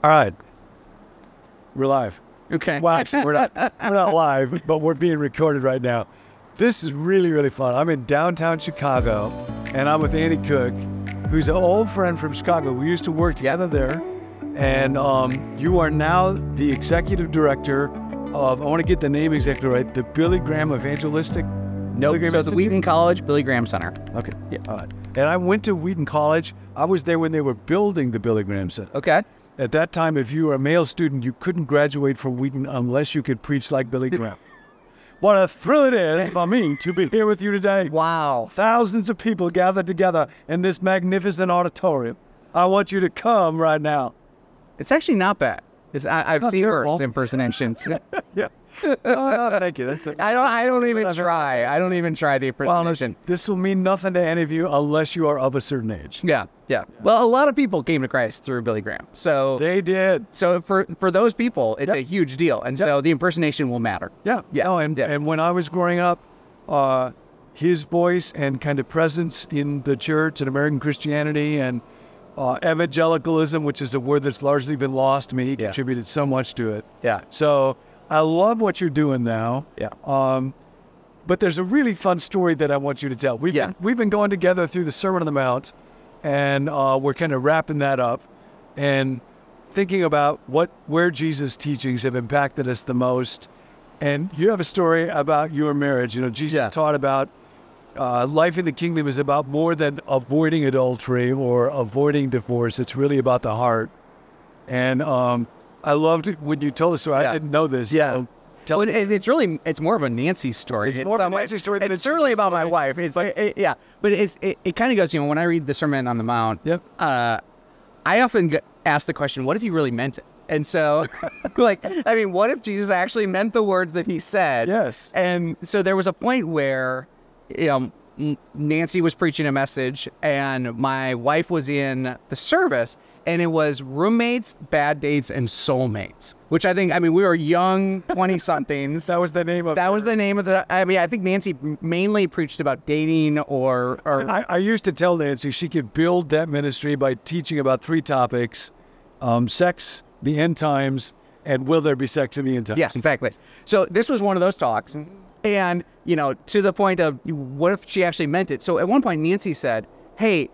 All right. We're live. Okay. Well, actually, we're not live, but we're being recorded right now. This is really, really fun. I'm in downtown Chicago, and I'm with Andy Cook, who's an old friend from Chicago. We used to work together there, and you are now the executive director of, I want to get the name exactly right, the Billy Graham Evangelistic. Nope, so it's Wheaton College, Billy Graham Center. Okay, yeah, all right. And I went to Wheaton College. I was there when they were building the Billy Graham Center. Okay. At that time, if you were a male student, you couldn't graduate from Wheaton unless you could preach like Billy Graham. What a thrill it is for me to be here with you today. Wow. Thousands of people gathered together in this magnificent auditorium. I want you to come right now. It's actually not bad. I've seen terrible. worse impersonations. Yeah. Oh, thank you. I don't even try. I don't even try the impersonation. Well, this will mean nothing to any of you unless you are of a certain age. Yeah. Well, a lot of people came to Christ through Billy Graham. So they did. So for those people, it's a huge deal. And so the impersonation will matter. Yeah. Oh, and when I was growing up, his voice and kind of presence in the church and American Christianity and evangelicalism, which is a word that's largely been lost. I mean, he contributed so much to it. Yeah. So I love what you're doing now. Yeah. But there's a really fun story that I want you to tell. We've been going together through the Sermon on the Mount, and we're kind of wrapping that up and thinking about where Jesus' teachings have impacted us the most. And you have a story about your marriage. You know, Jesus taught about life in the kingdom is about more than avoiding adultery or avoiding divorce. It's really about the heart. And I loved it when you told the story. I didn't know this. Yeah. So it's more of a Nancy story. It's more of a Nancy story than it's certainly about my wife. It's like, but it kind of goes, when I read the Sermon on the Mount, I often ask the question, what if he really meant it? And so, what if Jesus actually meant the words that he said? Yes. And so there was a point where, Nancy was preaching a message and my wife was in the service, and it was roommates, bad dates, and soulmates, which I think, we were young 20-somethings. That was the name of the, I think Nancy mainly preached about dating or I used to tell Nancy she could build that ministry by teaching about 3 topics, sex, the end times, and will there be sex in the end times? Yeah, exactly. So this was one of those talks. And, to the point of what if she actually meant it? So at one point, Nancy said, hey,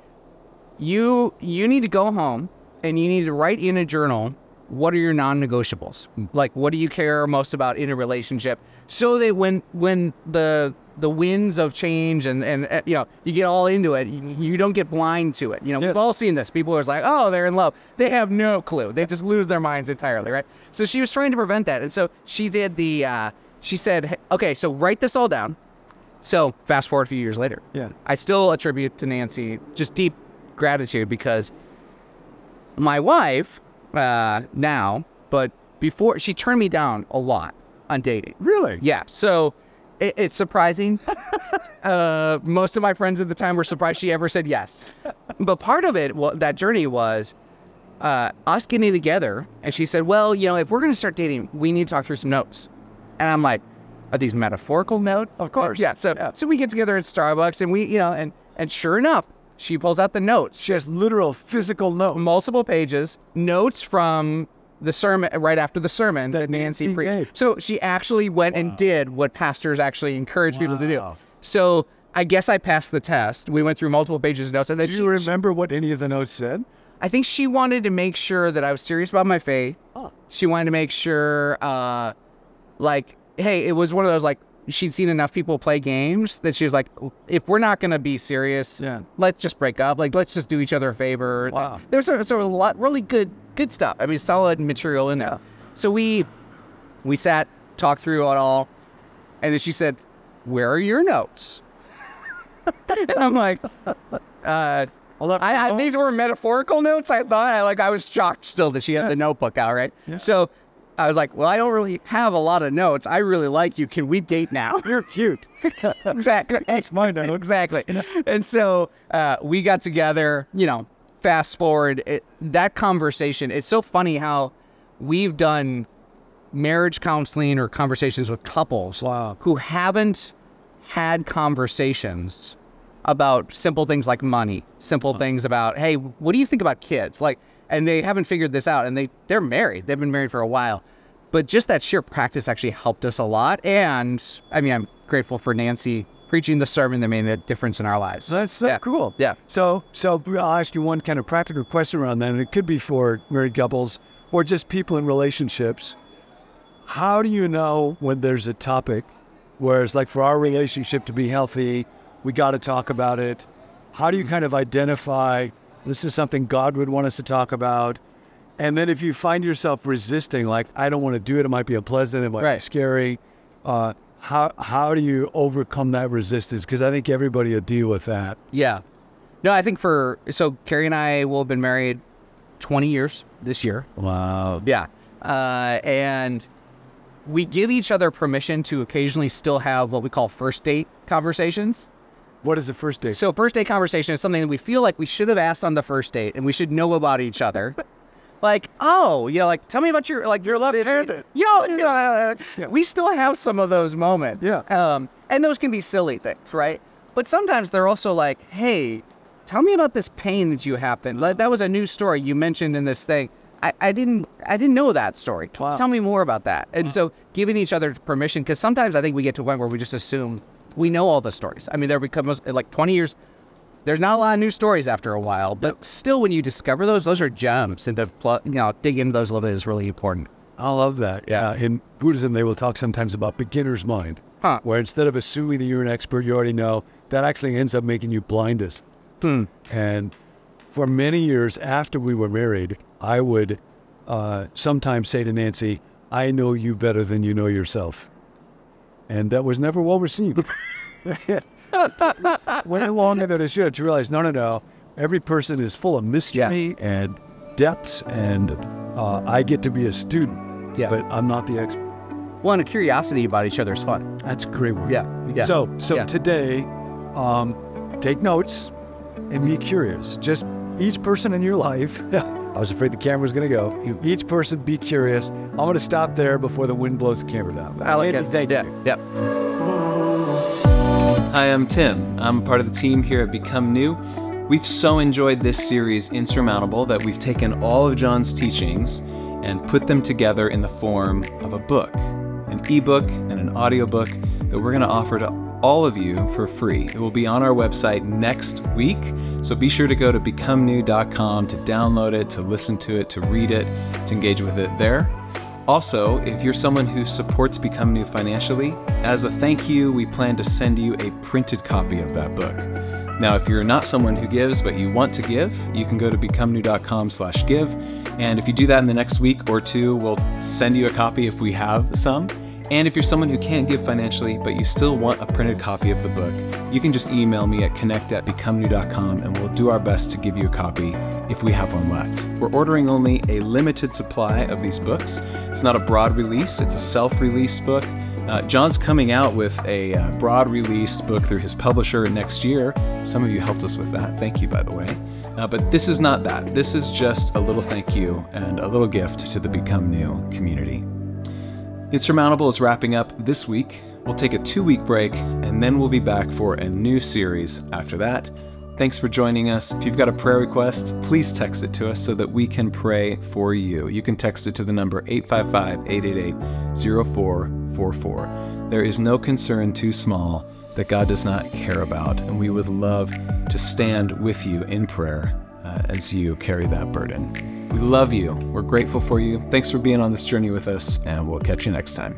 you need to go home and you need to write in a journal, what are your non-negotiables? Like, what do you care most about in a relationship? So that when the winds of change and you get all into it, you don't get blind to it. We've all seen this. People are like, oh, they're in love. They have no clue. They just lose their minds entirely, right? So she was trying to prevent that. And so she did she said, hey, okay, so write this all down. So fast forward a few years later. Yeah. I still attribute to Nancy just deep gratitude because my wife now, but before, she turned me down a lot on dating. Really? Yeah. So it's surprising. Most of my friends at the time were surprised she ever said yes. But part of it, that journey was us getting together. And she said, well, if we're going to start dating, we need to talk through some notes. And I'm like, are these metaphorical notes? Of course. Yeah. So we get together at Starbucks and we, and sure enough, she pulls out the notes. She has literal physical notes. Multiple pages, notes from the sermon, right after the sermon that Nancy preached. So she actually went and did what pastors actually encourage people to do. So I guess I passed the test. We went through multiple pages of notes. And then do you remember what any of the notes said? I think she wanted to make sure that I was serious about my faith. She wanted to make sure, hey, it was one of those, she'd seen enough people play games that she was like, if we're not going to be serious, let's just break up. Let's just do each other a favor. Wow. There's a lot, really good stuff. Solid material in there. So we sat, talked through it all, and then she said, where are your notes? And I'm like, these were metaphorical notes, I thought. I was shocked still that she had the notebook out, right? Yeah. So I was like, well, I don't really have a lot of notes. I really like you. Can we date now? You're cute. Exactly. That's my note. Exactly. And so we got together, fast forward. That conversation, it's so funny how we've done marriage counseling or conversations with couples who haven't had conversations about simple things like money, simple things about, hey, what do you think about kids? and they haven't figured this out, and they're married. They've been married for a while. But just that sheer practice actually helped us a lot. And I mean, I'm grateful for Nancy preaching the sermon that made a difference in our lives. That's so cool. Yeah. So I'll ask you one kind of practical question around that, and it could be for married couples or just people in relationships. How do you know when there's a topic where it's like, for our relationship to be healthy, we got to talk about it? How do you kind of identify this is something God would want us to talk about? And then if you find yourself resisting, like, I don't want to do it, it might be unpleasant, it might be scary, how do you overcome that resistance? Because I think everybody will deal with that. Yeah. No, I think so Carrie and I will have been married 20 years this year. Wow. Yeah. And we give each other permission to occasionally still have what we call first date conversations. What is a first date? So first date conversation is something that we feel like we should have asked on the first date, and we should know about each other. Like, oh, like, tell me about your left-handed. We still have some of those moments. Yeah. And those can be silly things, right? But sometimes they're also like, hey, tell me about this pain that you happened. That was a new story you mentioned in this thing. I didn't know that story. Wow. Tell me more about that. And so giving each other permission, because sometimes I think we get to a point where we just assume we know all the stories. I mean, there becomes like 20 years. There's not a lot of new stories after a while, but still, when you discover those are gems, and to dig into those a little bit is really important. I love that. Yeah. In Buddhism, they will talk sometimes about beginner's mind, where instead of assuming that you're an expert, you already know, that actually ends up making you blindest. And for many years after we were married, I would sometimes say to Nancy, I know you better than you know yourself. And that was never well received. Went longer than it should to realize, no. Every person is full of mystery and depths, and I get to be a student, but I'm not the expert. Well, and a curiosity about each other is fun. That's a great word. Yeah. So today, take notes and be curious. Just each person in your life. I was afraid the camera was going to go. Each person be curious. I'm going to stop there before the wind blows the camera down. I like it. Thank you. Yeah. Hi, I'm Tim. I'm part of the team here at Become New. We've so enjoyed this series, Insurmountable, that we've taken all of John's teachings and put them together in the form of a book, an ebook and an audiobook that we're going to offer to all of you for free. It will be on our website next week, so be sure to go to becomenew.com to download it, to listen to it, to read it, to engage with it there. Also, if you're someone who supports Become New financially, as a thank you, we plan to send you a printed copy of that book. Now, if you're not someone who gives, but you want to give, you can go to becomenew.com/give. And if you do that in the next week or two, we'll send you a copy if we have some. And if you're someone who can't give financially, but you still want a printed copy of the book, you can just email me at connect@becomenew.com, and we'll do our best to give you a copy if we have one left. We're ordering only a limited supply of these books. It's not a broad release, it's a self-released book. John's coming out with a broad released book through his publisher next year. Some of you helped us with that. Thank you, by the way. But this is not that. This is just a little thank you and a little gift to the Become New community. Insurmountable is wrapping up this week. We'll take a 2-week break, and then we'll be back for a new series after that. Thanks for joining us. If you've got a prayer request, please text it to us so that we can pray for you. You can text it to the number 855-888-0444. There is no concern too small that God does not care about, and we would love to stand with you in prayer as you carry that burden. We love you. We're grateful for you. Thanks for being on this journey with us, and we'll catch you next time.